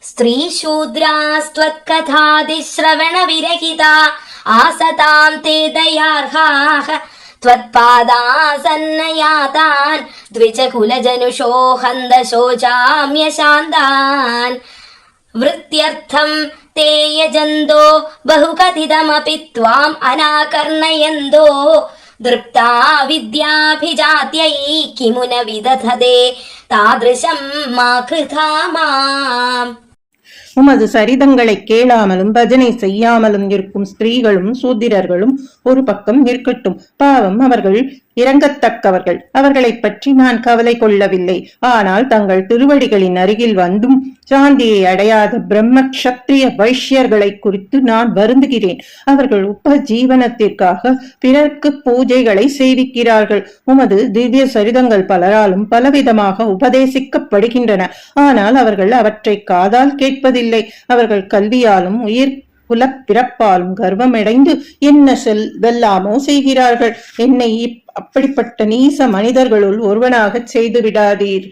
स्त्रीशूद्रास्त्वत्कथादिश्रवणविरहिता आसतां ते दयार्हाः त्वत्पादासन्नयातान् द्विजकुलजनुषो हन्दशोचाम्यशान्तान् वृत्त्यर्थं ते यजन्तो बहुकथितमपि त्वाम् अनाकर्णयन्तो दृप्ता विद्याभिजात्यै किमु न विदधते तादृशं मा कृथा माम्. உமது சரிதங்களை கேளாமலும் பஜனை செய்யாமலும் இருக்கும் ஸ்திரீகளும் சூத்திரர்களும் ஒரு பக்கம் இருக்கட்டும். பாவம், அவர்கள் இறங்கத்தக்கவர்கள். அவர்களை பற்றி நான் கவலை கொள்ளவில்லை. ஆனால் தங்கள் திருவடிகளின் அருகில் வந்தும் சாந்தியை அடையாத பிரம்ம கஷத்திரிய வைஷ்யர்களை குறித்து நான் வருந்துகிறேன். அவர்கள் உபஜீவனத்திற்காக பிறர்க்கு பூஜைகளை செய்விக்கிறார்கள். உமது திவ்ய சரிதங்கள் பலராலும் பலவிதமாக உபதேசிக்கப்படுகின்றன. ஆனால் அவர்கள் அவற்றை காதால் கேட்பதில்லை. அவர்கள் கல்வியாலும் உயிர் குல பிறப்பாலும் கர்வமடைந்து என்ன வெல்லாமோ செய்கிறார்கள். என்னை அப்படிப்பட்ட நீச மனிதர்களுள் ஒருவனாக செய்து விடாதீர்.